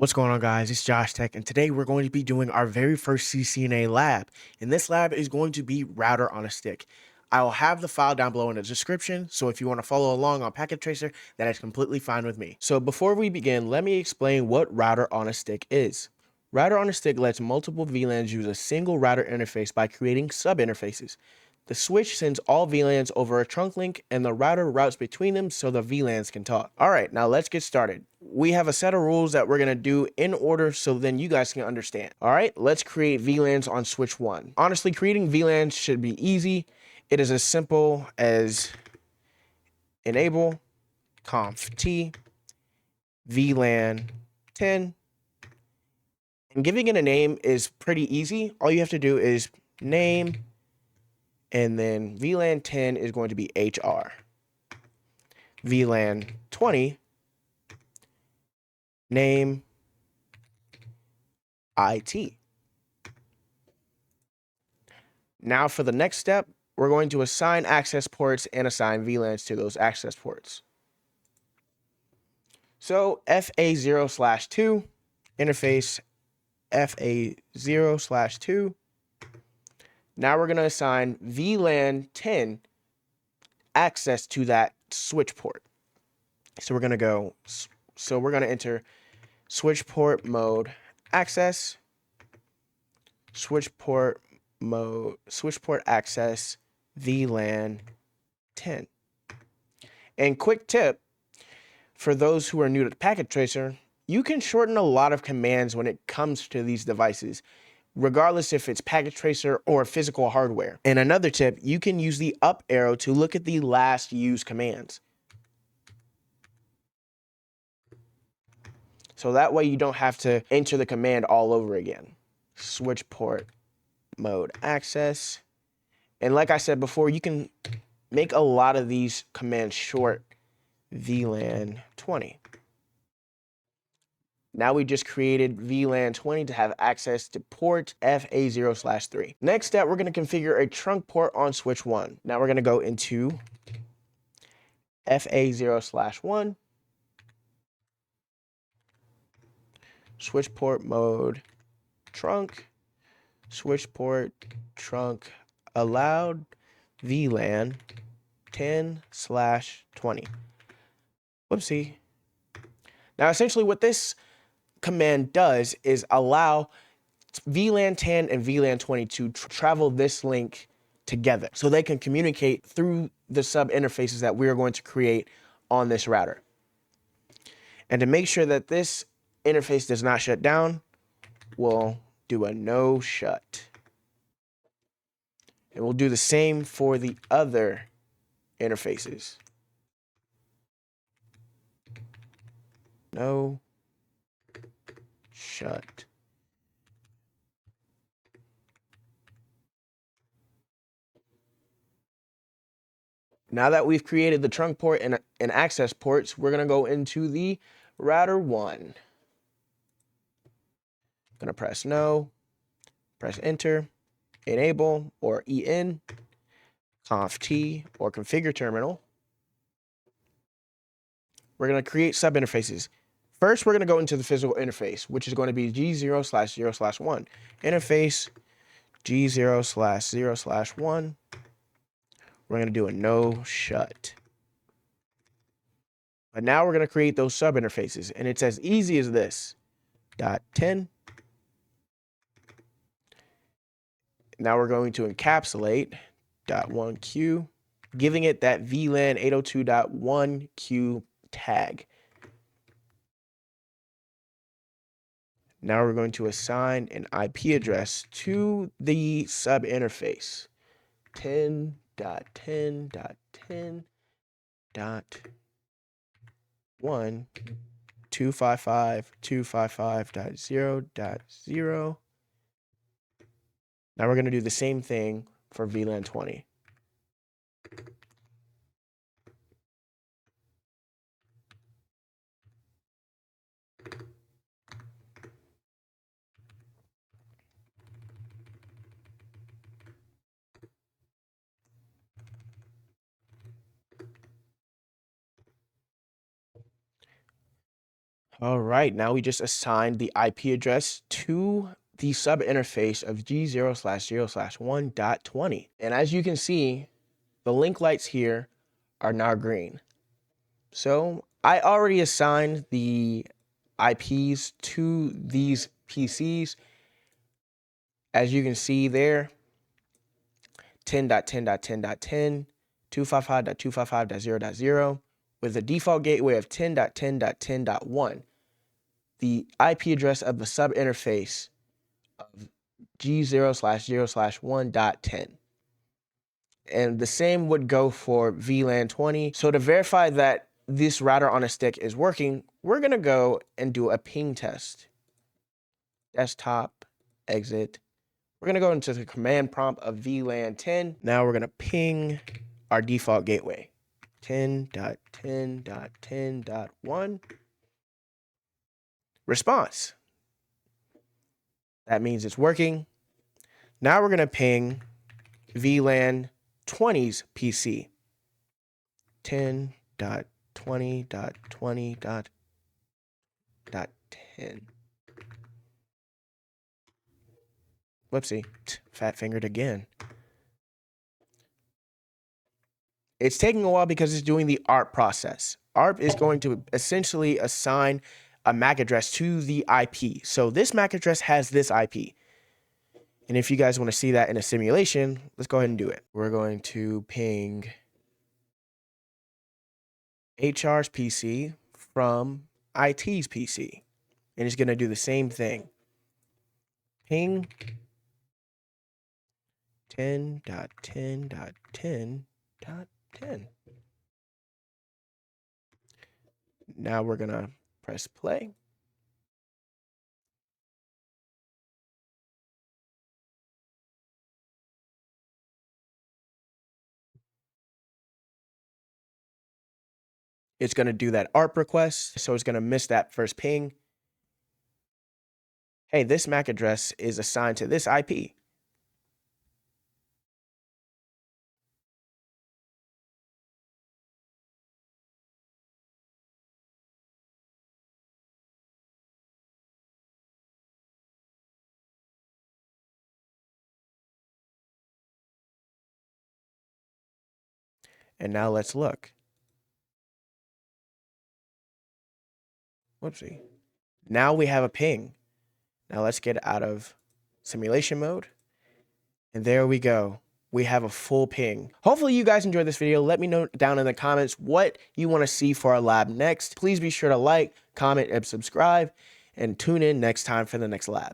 What's going on, guys? It's Josh Tech, and today we're going to be doing our very first CCNA lab. And this lab is going to be router on a stick. I will have the file down below in the description, so if you want to follow along on Packet Tracer, that is completely fine with me. So before we begin, let me explain what router on a stick is. Router on a stick lets multiple VLANs use a single router interface by creating subinterfaces. The switch sends all VLANs over a trunk link, and the router routes between them so the VLANs can talk. All right, now let's get started. We have a set of rules that we're going to do in order so then you guys can understand. All right, let's create VLANs on switch 1. Honestly, creating VLANs should be easy. It is as simple as enable conf t VLAN 10. And giving it a name is pretty easy. All you have to do is name, and then VLAN 10 is going to be HR. VLAN 20, name IT. Now for the next step, we're going to assign access ports and assign VLANs to those access ports. So FA0/2, interface FA0/2. Now we're going to assign VLAN 10 access to that switch port. So we're going to enter switch port mode access, switch port access VLAN 10. And quick tip for those who are new to Packet Tracer, you can shorten a lot of commands when it comes to these devices, regardless if it's Packet Tracer or physical hardware. And another tip, you can use the up arrow to look at the last used commands. So that way you don't have to enter the command all over again. Switch port mode access. And like I said before, you can make a lot of these commands short. VLAN 20. Now we just created VLAN 20 to have access to port FA0/3. Next step, we're going to configure a trunk port on switch 1. Now we're going to go into FA0/1, switch port mode trunk, switch port trunk allowed VLAN 10/20. Whoopsie. Now essentially what this command does is allow VLAN 10 and VLAN 20 to travel this link together so they can communicate through the sub interfaces that we're going to create on this router. And to make sure that this interface does not shut down, we'll do a no shut. And we'll do the same for the other interfaces. No shut. Now that we've created the trunk port and access ports, we're going to go into the router 1. Going to press no, press enter, enable or en, conf t or configure terminal. We're going to create sub interfaces. First, we're going to go into the physical interface, which is going to be G0/0/1. Interface G0/0/1. We're going to do a no shut. But now we're going to create those sub interfaces, and it's as easy as this. .10. Now we're going to encapsulate .1q, giving it that VLAN 802.1q tag. Now we're going to assign an IP address to the sub interface. 10.10.10.1 255.255.0.0. Now we're going to do the same thing for VLAN 20. All right, now we just assigned the IP address to the subinterface of G0/0/1.20. And as you can see, the link lights here are now green. So I already assigned the IPs to these PCs. As you can see there, 10.10.10.10, 255.255.0.0, with a default gateway of 10.10.10.1. The IP address of the subinterface of G0/0/1.10. And the same would go for VLAN 20. So to verify that this router on a stick is working, we're going to go and do a ping test. Desktop, exit. We're going to go into the command prompt of VLAN 10. Now we're going to ping our default gateway. 10.10.10.1. Response. That means it's working. Now we're going to ping VLAN 20's PC. 10.20.20.10. Whoopsie, fat fingered again. It's taking a while because it's doing the ARP process. ARP is going to essentially assign a MAC address to the IP. So this MAC address has this IP. And if you guys want to see that in a simulation, let's go ahead and do it. We're going to ping HR's PC from IT's PC. And it's going to do the same thing. Ping 10.10.10.10. Now we're going to press play. It's going to do that ARP request, so it's going to miss that first ping. Hey, this MAC address is assigned to this IP. And now let's look. Whoopsie. Now we have a ping. Now let's get out of simulation mode. And there we go. We have a full ping. Hopefully you guys enjoyed this video. Let me know down in the comments what you want to see for our lab next. Please be sure to like, comment, and subscribe, and tune in next time for the next lab.